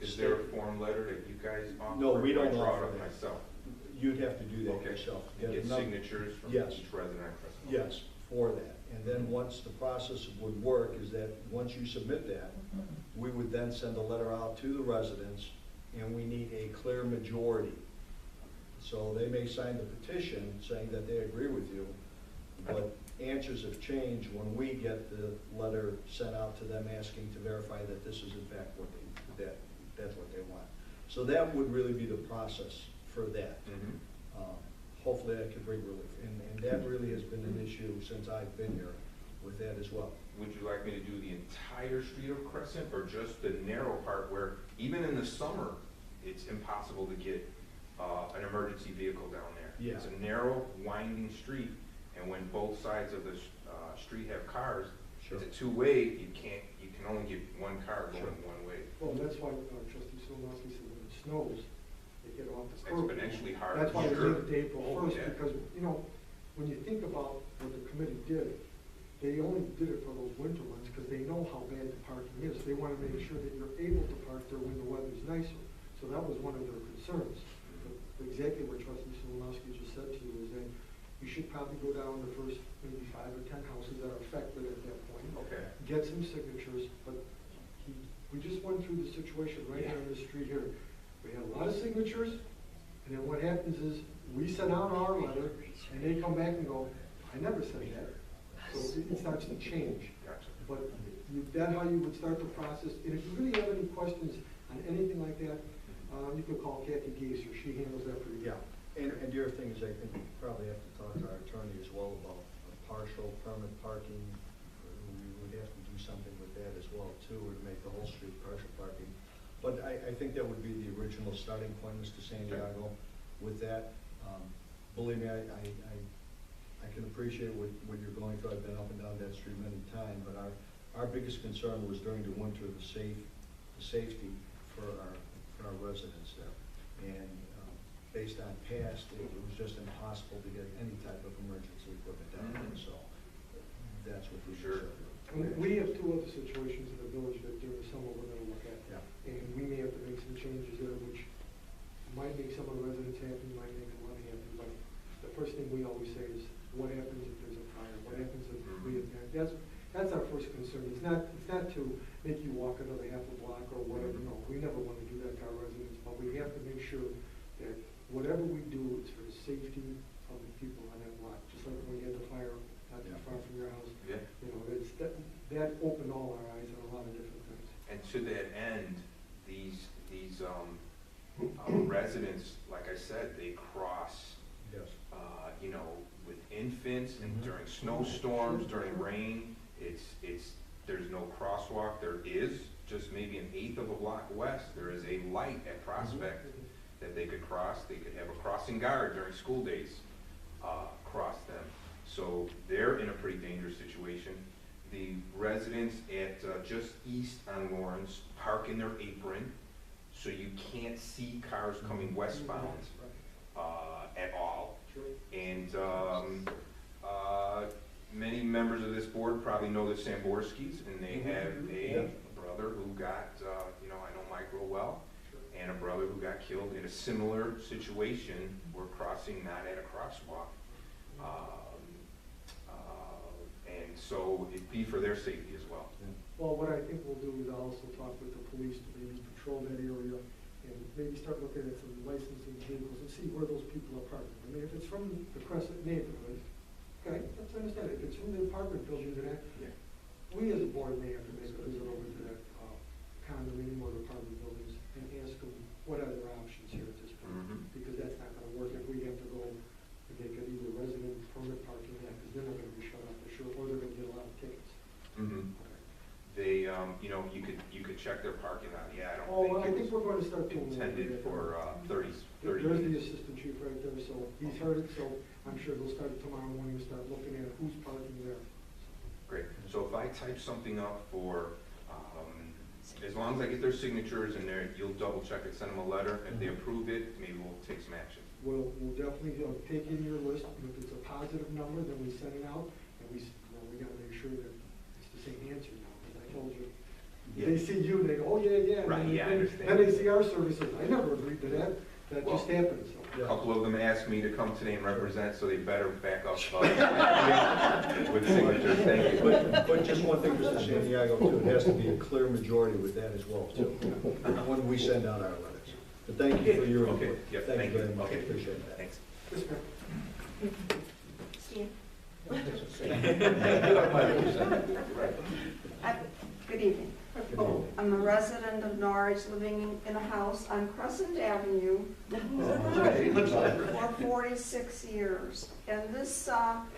Is there a form letter that you guys offer? No, we Or don't I draw offer it up that. myself? You'd have to do that Okay. yourself. And get enough- signatures from Yes. each resident? Yes, for that. And then once the process would work is that, once you submit that, we would then send a letter out to the residents, and we need a clear majority. So they may sign the petition saying that they agree with you, but answers have changed when we get the letter sent out to them asking to verify that this is in fact what that's what they want. So that would really be the process for that. Mm-hmm. Hopefully that could bring relief. And that really has been an issue since I've been here with that as well. Would you like me to do the entire street of Crescent, or just the narrow part where, even in the summer, it's impossible to get an emergency vehicle down there? Yeah. It's a narrow, winding street, and when both sides of the street have cars, Sure. it's a two-way, you can only get one car going Sure. one way. Well, that's why trustee Solomowski said when it snows, they get off the curb. Exponentially hard. That's why they Sure. did it to April Oh, first, yeah. because, you know, when you think about what the committee did, they only did it for those winter months because they know how bad the parking is. They want to make sure that you're able to park there when the weather's nicer. So that was one of their concerns. But exactly what trustee Solomowski just said to you is that you should probably go down the first maybe 5 or 10 houses that are affected at that point. Okay. Get some signatures, but we just went through the situation right here on the street here. We had a lot of signatures, and then what happens is, we send out our letter, and they come back and go, I never said that. So it starts to change. Gotcha. But that's how you would start the process. And if you really have any questions on anything like that, you can call Kathy Geiser. She handles that for you. Yeah, and the other thing is, I think we probably have to talk to our attorney as well about a partial permit parking. We would have to do something with that as well too, or to make the whole street partial parking. But I think that would be the original starting point, Mr. Santiago, with that. Believe me, I can appreciate what you're going through. I've been up and down that street many times, but our biggest concern was during the winter, the safety for our residents there. And based on past, it was just impossible to get any type of emergency equipment down there, so that's what we Sure. should. We have 2 other situations in the village that during the summer we're gonna look at. Yeah. And we may have to make some changes there, which might make some of the residents happy, might make them unhappy, but the first thing we always say is, what happens if there's a fire? What happens if we, that's our first concern. It's not to make you walk another half a block or whatever, no, we never wanna do that to our residents, but we have to make sure that whatever we do is for the safety of the people on that block, just like when you had the fire not too far from your house. Yeah. You know, that opened all our eyes on a lot of different things. And to that end, these residents, like I said, they cross, Yes. you know, with infants and Mhm. during snowstorms, during rain. There's no crosswalk. There is just maybe an eighth of a block west. There is a light at Prospect that they could cross. They could have a crossing guard during school days, cross them. So they're in a pretty dangerous situation. The residents at just east on Lawrence park in their apron, so you can't see cars coming westbound at all. Sure. And many members of this board probably know the Samborskis, and they have a brother who got, I know Mike real well, and a brother who got killed in a similar situation. We're crossing not at a crosswalk. And so it'd be for their safety as well. Well, what I think we'll do is also talk with the police to maybe patrol that area and maybe start looking at some licensing vehicles and see where those people are parking. I mean, if it's from the Crescent neighborhood, okay, let's understand it. If it's from the apartment buildings and that, Yeah. we as a board may have to make a visit over to that condominium or apartment buildings and ask them, what are their options here at this point? Mhm. Because that's not gonna work if we have to go and make it either resident permit parking, because they're not gonna be shut off for sure, or they're gonna get a lot of tickets. Mhm. Okay. They, you could check their parking lot. Yeah, I Oh, don't I think think we're going to start it's doing that. intended for 30 There's the minutes. assistant chief right there, so he's heard it, so I'm sure they'll start tomorrow morning and start looking at who's parking there. Great. So if I type something up for, as long as I get their signatures in there, you'll double check it, send them a letter. If they approve it, maybe we'll take some action. We'll definitely take in your list, and if it's a positive number, then we send it out, and we gotta make sure that it's the same answer now, because I told you, they see you and they go, oh, yeah, yeah. Right, And yeah, I then- understand. And they see our services, I never agreed to that, that just Well, happened, so. A couple of them asked me to come today and represent, so they better back up with signatures, thank you. But just one thing, Mr. Santiago, too, it has to be a clear majority with that as well, too, when we send out our letters. But thank you for your Okay, input. yep, Thank you very much, I Okay. appreciate that. Thanks. Yes, ma'am. Steve? Right. Good evening. I'm a resident of Norridge, living in a house on Crescent Avenue for 46 years. And this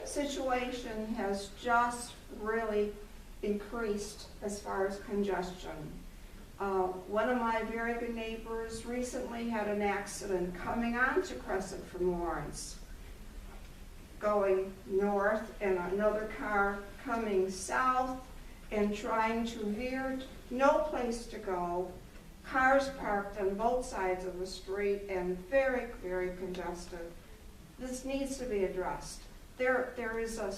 situation has just really increased as far as congestion. One of my very good neighbors recently had an accident coming onto Crescent from Lawrence, going north, and another car coming south and trying to veer, no place to go, cars parked on both sides of the street and very, very congested. This needs to be addressed. There is a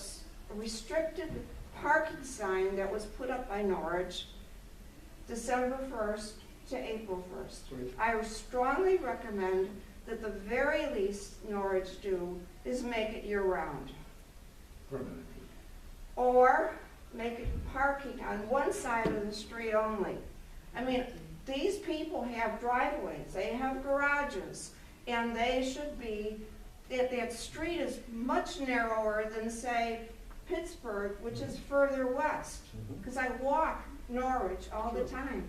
restricted parking sign that was put up by Norridge December 1st to April 1st. I strongly recommend that the very least Norridge do is make it year-round. Permanently. Or make it parking on one side of the street only. I mean, these people have driveways, they have garages, and they should be, that street is much narrower than, say, Pittsburgh, which is further west, because I walk Norridge all the time.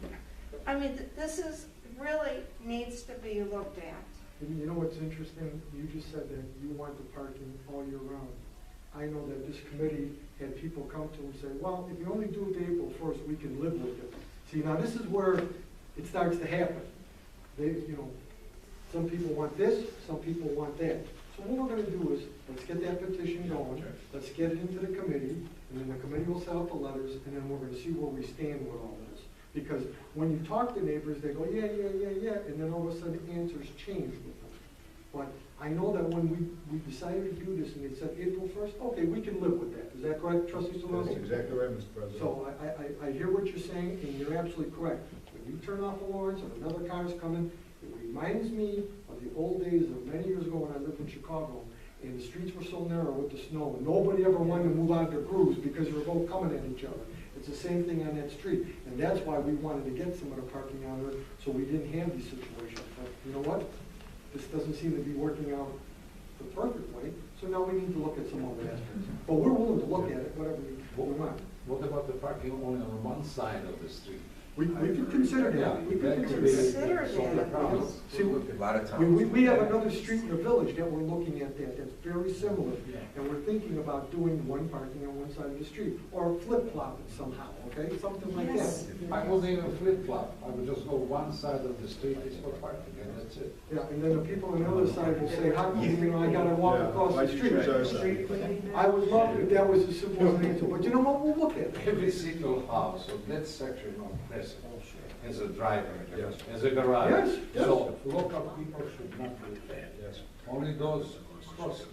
I mean, this is, really needs to be looked at. And you know what's interesting? You just said that you want the parking all year round. I know that this committee had people come to and say, well, if you only do it to April 1st, we can live with it. See, now this is where it starts to happen. Some people want this, some people want that. So what we're gonna do is, let's get that petition going, let's get it into the committee, and then the committee will set up the letters, and then we're gonna see where we stand with all this. Because when you talk to neighbors, they go, yeah, yeah, yeah, yeah, and then all of a sudden answers change with them. But I know that when we decided to do this and they said April 1st, okay, we can live with that. Is that correct, Trustee Solano? That's exactly right, Mr. President. So I hear what you're saying, and you're absolutely correct. When you turn off the Lawrence and another car's coming, it reminds me of the old days of many years ago when I lived in Chicago, and the streets were so narrow with the snow, and nobody ever wanted to move out their grooves because they were both coming at each other. It's the same thing on that street, and that's why we wanted to get some of the parking out of it, so we didn't have these situations. But you know what? This doesn't seem to be working out the perfect way, so now we need to look at some other aspects. But we're willing to look at it, whatever we want. What about the parking only on one side of the street? We could consider that. We could That could consider be that. Consider solve the problem. See, A lot of times. we have another street in the village that we're looking at that's very similar. Yeah. And we're thinking about doing one parking on one side of the street, or flip-flop it somehow, okay? Something like that. Yes. I wouldn't even flip-flop, I would just go one side of the street is for parking, and that's it. Yeah, and then the people on the other side will say, how come, I gotta walk Yeah, across why the do you choose our street? side? I would love if that was as simple as an answer, but you know what, we'll look at it. Every single house of that section of Pleasant has a driveway, Yes. has a garage. Yes, yes. So local people should not do that. Yes, Only those crossing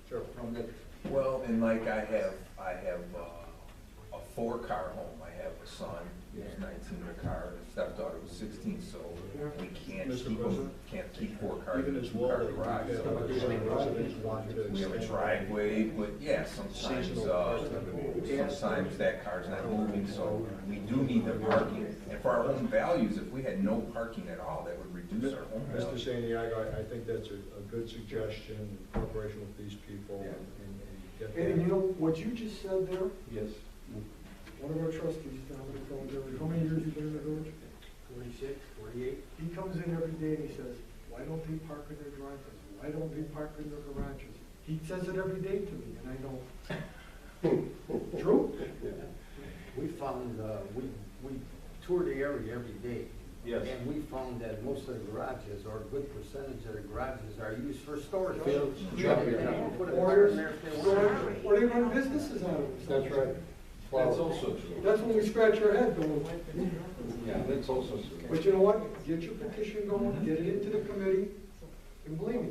sure. from that. Well, and like I have a 4-car home. I have a son who's 19 in a car, and a stepdaughter who's 16, so we can't Mr. keep President? four cars Even in as a well, 2-car that garage. we've had other city residents want to We have a expand. driveway, but yeah, sometimes, sometimes that car's not moving, so we do need the parking. And for our own values, if we had no parking at all, that would reduce our home Mr. value. Santiago, I think that's a good suggestion, in cooperation with these people, Yeah. and get And you that. know, what you just said there, Yes. one of our trustees down at the phone, how many years you been in the village? 46, 48. He comes in every day and he says, why don't they park in their driveways? Why don't they park in their garages? He says it every day to me, and I go, true? We found, we tour the area every day. Yes. And we found that most of the garages, or a good percentage of the garages, are used for storage. Fields, Yeah, yeah. they will put a Or, car in there if they want. or they run businesses out of it. That's right. That's also true. That's when we scratch our head going, Yeah, that's also true. but you know what? Get your petition going, get it into the committee, and believe me,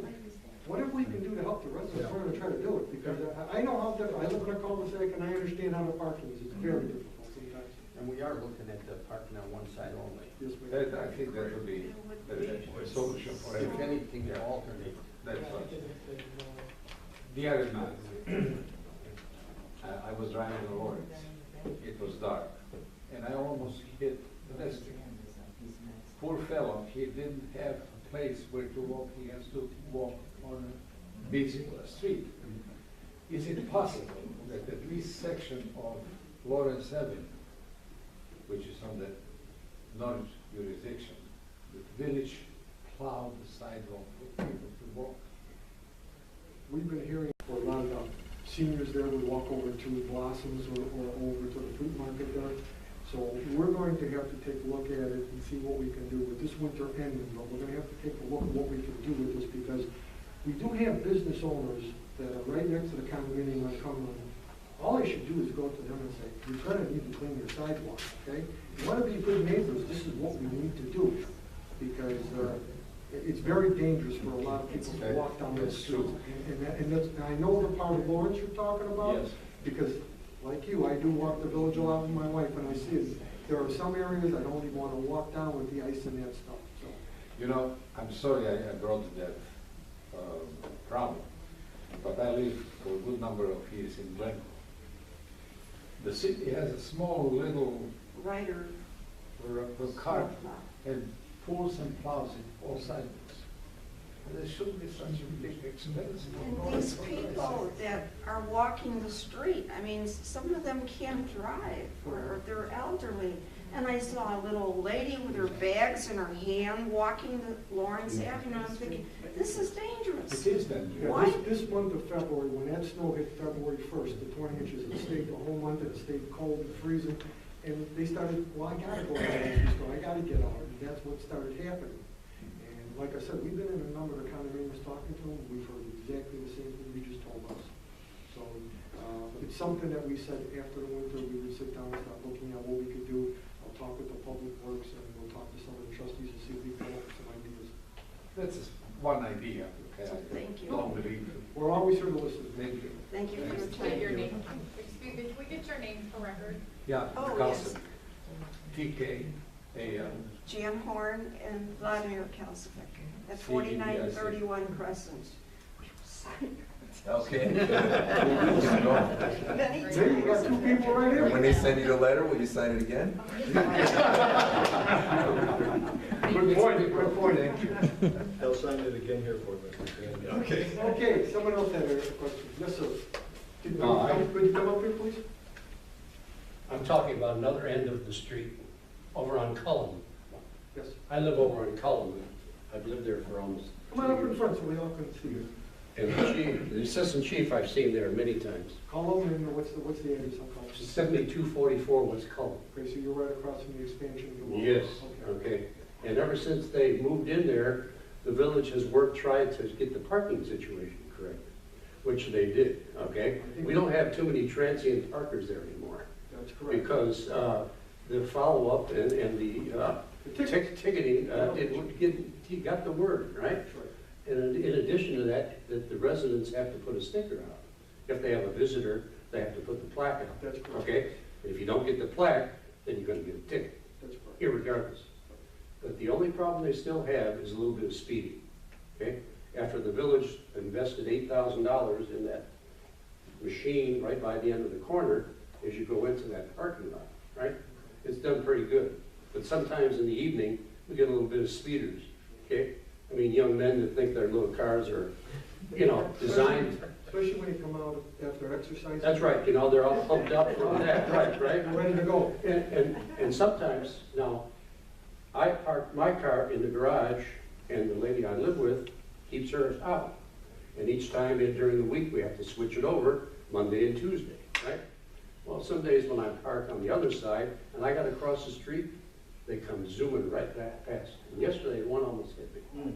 whatever we can do to help the residents, we're gonna try to do it, because I know how difficult, I live in a cul-de-sac and I understand how the parking is, it's very difficult sometimes. And And we are looking at the parking on one side only. Yes, we That, I think that would be a solution for If everyone. anything, to alternate. That's what. The other night, I was driving the Norridge. It was dark, and I almost hit the pedestrian. Poor fellow, he didn't have a place where to walk. He has to walk on a busy street. Is it possible that at least section of Lawrence Avenue, which is on the Norridge jurisdiction, the village plow the sidewalk for people to walk? We've been hearing for a lot of seniors there, we walk over to Blossoms or over to the fruit market there. So we're going to have to take a look at it and see what we can do with this winter ending, but we're gonna have to take a look at what we can do with this, because we do have business owners that are right next to the condominium on Cumberland. All I should do is go to them and say, you're gonna need to clean your sidewalk, okay? You wanna be good neighbors, this is what we need to do, because, it's very dangerous for a lot of people to walk down that That's street. true. And that's, and I know the part of Lawrence you're talking about. Yes. Because, like you, I do walk the village a lot with my wife, and I see it. There are some areas I don't even wanna walk down with the ice and that stuff, so. You know, I'm sorry I brought that problem, but I live for a good number of years in Glencoe. The city has a small little Ryder. cart and pulls and plows it all sidewalks. And there shouldn't be such a big expense. And these people that are walking the street, I mean, some of them can't drive, or they're elderly. And I saw a little lady with her bags in her hand walking the Lawrence Avenue. I'm thinking, this is dangerous. It is then. Yeah, Why? this month of February, when that snow hit February 1st, the 20 inches, it stayed the whole month, and it stayed cold and freezing. And they started, well, I gotta go to the grocery store, I gotta get out, and that's what started happening. And like I said, we've been in a number of the condominiums talking to them, we've heard exactly the same thing you just told us. So, it's something that we said after the winter, we would sit down and start looking at what we could do. I'll talk with the public works, and we'll talk to some of the trustees and see if we can come up with some ideas. That's just one idea. Okay? I Thank you. don't believe it. We're always here to listen. Thank you. Thank you for your State your time. name. Excuse me, can we get your name for record? Yeah, Oh, Carlson. TK, Jan Horn and Vladimir Kalsovic at 4931 Crescent. Okay. Many There you got two people right here. And when they send you the letter, will you sign it again? Good point, good point. Thank you. They'll sign it again here for me. Okay. Okay, someone else had a question. Yes, sir. No, Could you come up here, please? I'm talking about another end of the street, over on Cullum. Yes. I live over on Cullum. I've lived there for almost Come on up in front so we all can see you. And the chief, the assistant chief, I've seen there many times. Call them and what's the address? I'll call you. 7244 West Cullum. Okay, so you're right across from the expansion of the wall. Yes, Okay. okay. And ever since they moved in there, the village has tried to get the parking situation correct, which they did, okay? We don't have too many transient parkers there anymore, That's correct. because the follow-up and the ticketing didn't get, he got the word, right? That's right. And in addition to that, that the residents have to put a sticker out. If they have a visitor, they have to put the plaque out, That's correct. okay? If you don't get the plaque, then you're gonna get a ticket, That's correct. irregardless. But the only problem they still have is a little bit of speeding, okay? After the village invested $8,000 in that machine right by the end of the corner, as you go into that parking lot, right? It's done pretty good. But sometimes in the evening, we get a little bit of speeders, okay? I mean, young men that think their little cars are, you know, designed. Especially when you come out after exercise. That's right, you know, they're all pumped up from that, right? You're ready to go. And sometimes, now, I park my car in the garage, and the lady I live with keeps hers out. And each time during the week, we have to switch it over, Monday and Tuesday, right? Well, some days when I park on the other side, and I gotta cross the street, they come zooming right back past. And yesterday, one almost hit me.